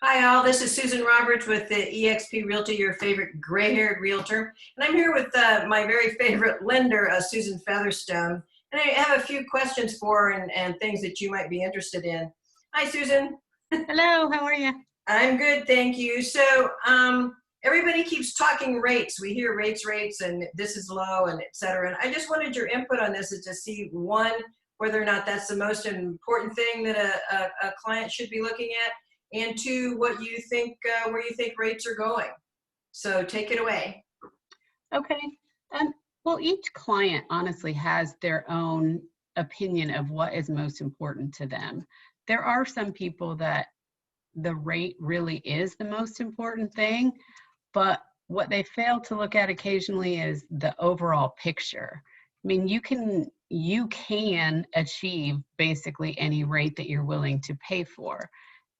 Hi all, this is Susan Roberts with the eXp Realty, your favorite gray-haired realtor. And I'm here with my very favorite lender, Susan Featherstone. And I have a few questions for her and things that you might be interested in. Hi, Susan. Hello, how are you? I'm good, thank you. So everybody keeps talking rates. We hear rates, and this is low, and et cetera. And I just wanted your input on this is to see, one, whether or not that's the most important thing that a client should be looking at, and two, what you think, where you think rates are going. So take it away. Okay. Well, each client honestly has their own opinion of what is most important to them. There are some people that the rate really is the most important thing, but what they fail to look at occasionally is the overall picture. I mean, you can achieve basically any rate that you're willing to pay for.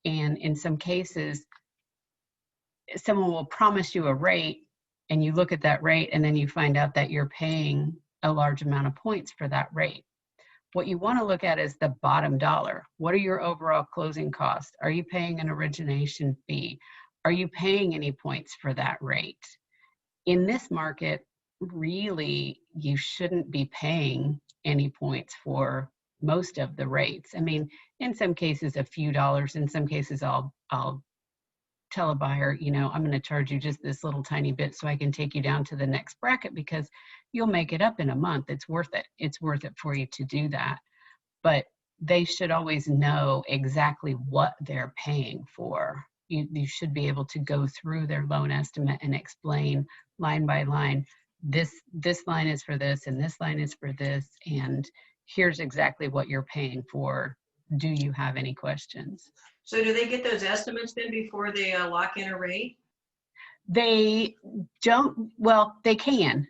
And in some cases, someone will promise you a rate and you look at that rate and then you find out that you're paying a large amount of points for that rate. What you want to look at is the bottom dollar. What are your overall closing costs? Are you paying an origination fee? Are you paying any points for that rate? In this market, really, you shouldn't be paying any points for most of the rates. I mean, in some cases, a few dollars. In some cases, I'll tell a buyer, I'm going to charge you just this little tiny bit so I can take you down to the next bracket because you'll make it up in a month. It's worth it. It's worth it for you to do that. But they should always know exactly what they're paying for. You should be able to go through their loan estimate and explain line by line, this line is for this and this line is for this, and here's exactly what you're paying for. Do you have any questions? So do they get those estimates then before they lock in a rate? They don't, well, they can.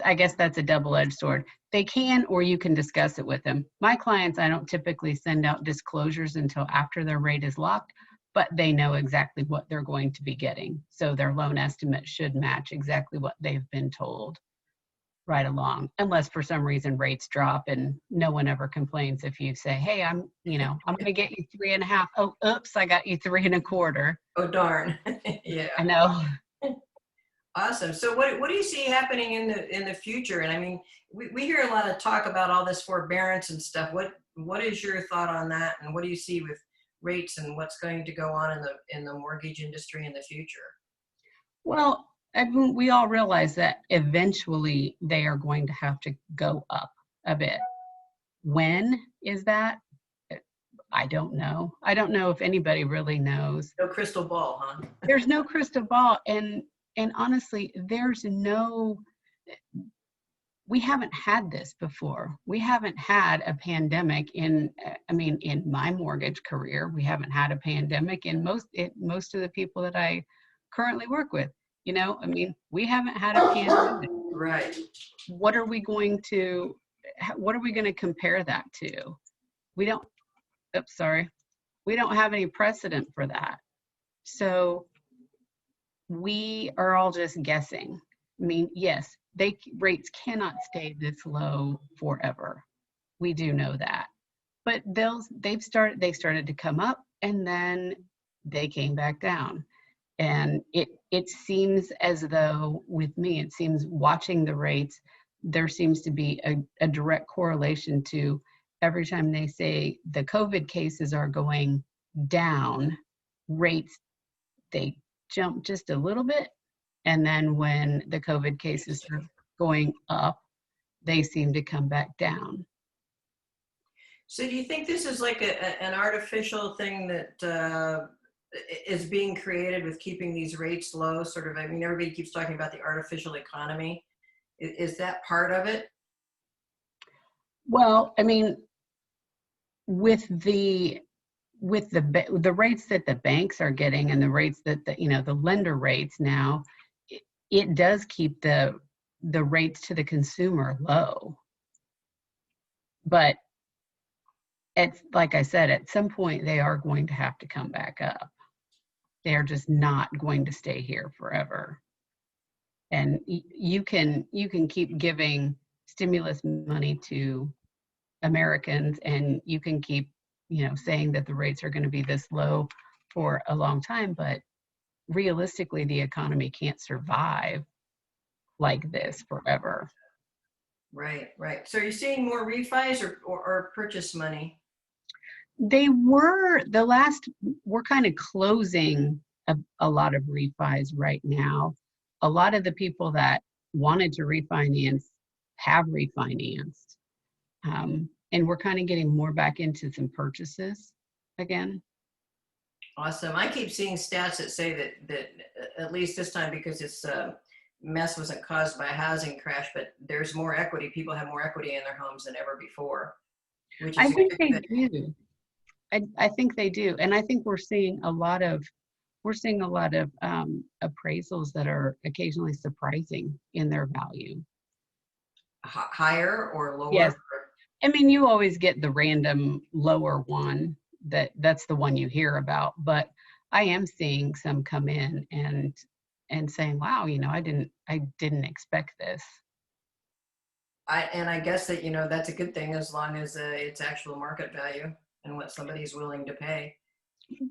I guess that's a double-edged sword. They can, or you can discuss it with them. My clients, I don't typically send out disclosures until after their rate is locked, but they know exactly what they're going to be getting. So their loan estimate should match exactly what they've been told right along, unless for some reason rates drop and no one ever complains if you say, hey, I'm going to get you 3.5. Oh, oops, I got you 3.25. Oh, darn. Yeah. I know. Awesome. So what do you see happening in the future? And I mean, we hear a lot of talk about all this forbearance and stuff. What is your thought on that? And what do you see with rates and what's going to go on in the mortgage industry in the future? Well, I mean, we all realize that eventually they are going to have to go up a bit. When is that? I don't know. I don't know if anybody really knows. No crystal ball, huh? There's no crystal ball. And honestly, we haven't had this before. We haven't had a pandemic in my mortgage career. We haven't had a pandemic in most of the people that I currently work with. We haven't had a pandemic. Right. What are we going to compare that to? We don't have any precedent for that. So we are all just guessing. I mean, yes, rates cannot stay this low forever. We do know that. But they started to come up and then they came back down. And it seems as though, with me, it seems watching the rates, there seems to be a direct correlation to every time they say the COVID cases are going down, rates, they jump just a little bit. And then when the COVID cases are going up, they seem to come back down. So do you think this is like an artificial thing that is being created with keeping these rates low? Sort of, I mean, everybody keeps talking about the artificial economy. Is that part of it? Well, I mean, with the rates that the banks are getting and the rates that the lender rates now, it does keep the rates to the consumer low. But like I said, at some point they are going to have to come back up. They are just not going to stay here forever. And you can keep giving stimulus money to Americans, and you can keep saying that the rates are going to be this low for a long time, but realistically, the economy can't survive like this forever. Right, right. So are you seeing more refis or purchase money? They were we're kind of closing a lot of refis right now. A lot of the people that wanted to refinance have refinanced. And we're kind of getting more back into some purchases again. Awesome. I keep seeing stats that say that at least this time, because this mess wasn't caused by a housing crash, but there's more equity. People have more equity in their homes than ever before, which I is a think good they thing. do. I think they do. And I think we're seeing a lot of appraisals that are occasionally surprising in their value. Higher or Yes. lower? I mean, you always get the random lower one that's the one you hear about, but I am seeing some come in and saying, wow, I didn't expect this. And I guess that, that's a good thing as long as it's actual market value and what somebody's willing to pay.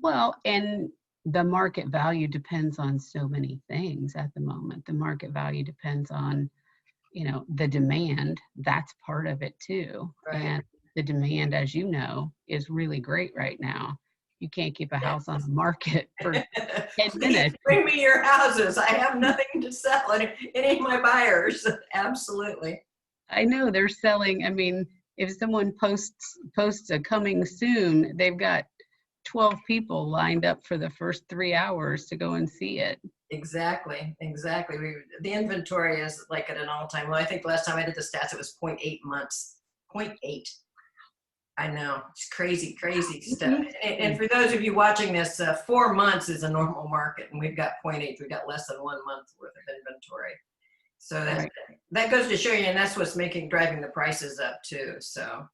Well, and the market value depends on so many things at the moment. The market value depends on, the demand. That's part of it too. Right. And the demand, as you know, is really great right now. You can't keep a house on the market for 10 Please minutes. bring me your houses. I have nothing to sell. Any of my buyers. Absolutely. I know they're selling. I mean, if someone posts a coming soon, they've got 12 people lined up for the first 3 hours to go and see it. Exactly. The inventory is like at an all-time low. I think the last time I did the stats, it was 0.8 months. 0.8. I know. It's crazy stuff. And for those of you watching this, 4 months is a normal market, and we've got 0.8. We've got less than 1 month worth of inventory. So Right. that goes to show you, and that's what's driving the prices up too. So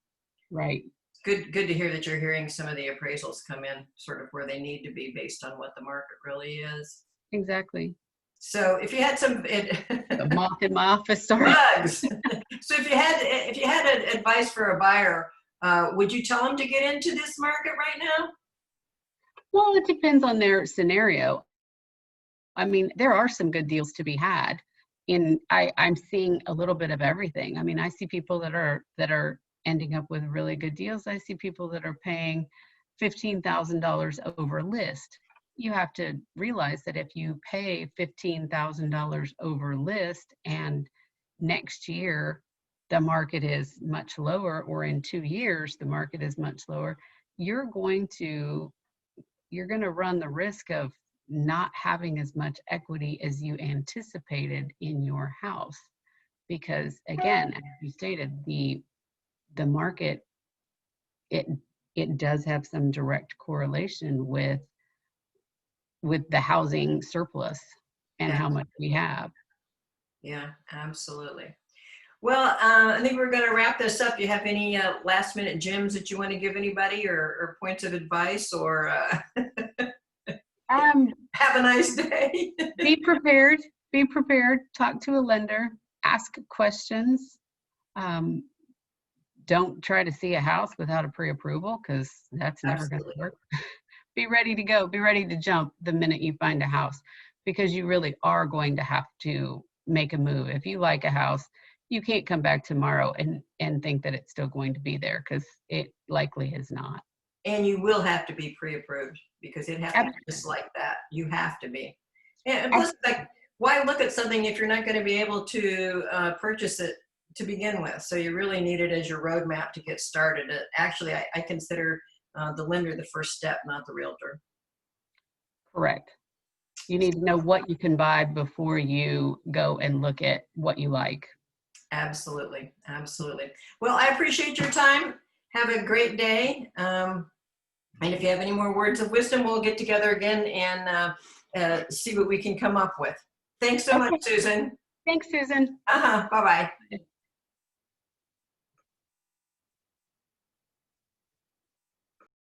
Right. good to hear that you're hearing some of the appraisals come in sort of where they need to be based on what the market really is. Exactly. So if you had some A moth in my office, sorry. bugs, so if you had advice for a buyer, would you tell them to get into this market right now? Well, it depends on their scenario. I mean, there are some good deals to be had. I'm seeing a little bit of everything. I mean, I see people that are ending up with really good deals. I see people that are paying $15,000 over list. You have to realize that if you pay $15,000 over list and next year the market is much lower, or in 2 years the market is much lower, you're going to run the risk of not having as much equity as you anticipated in your house. Because again, as you stated, the market, it does have some direct correlation with the housing surplus and how much we have. Yeah, absolutely. Well, I think we're going to wrap this up. You have any last minute gems that you want to give anybody, or points of advice, or have a nice day? Be prepared. Be prepared. Talk to a lender. Ask questions. Don't try to see a house without a pre-approval, because that's never going to work. Be ready to go. Be ready to jump the minute you find a house, because you really are going to have to make a move. If you like a house, you can't come back tomorrow and think that it's still going to be there, because it likely is not. And you will have to be pre-approved, because it has to be just like that. You have to be. And plus, like, why look at something if you're not going to be able to purchase it to begin with? So you really need it as your roadmap to get started. Actually, I consider the lender the first step, not the realtor. Correct. You need to know what you can buy before you go and look at what you like. Absolutely. Well, I appreciate your time. Have a great day. And if you have any more words of wisdom, we'll get together again and see what we can come up with. Thanks so much, Susan. Thanks, Susan. Bye-bye.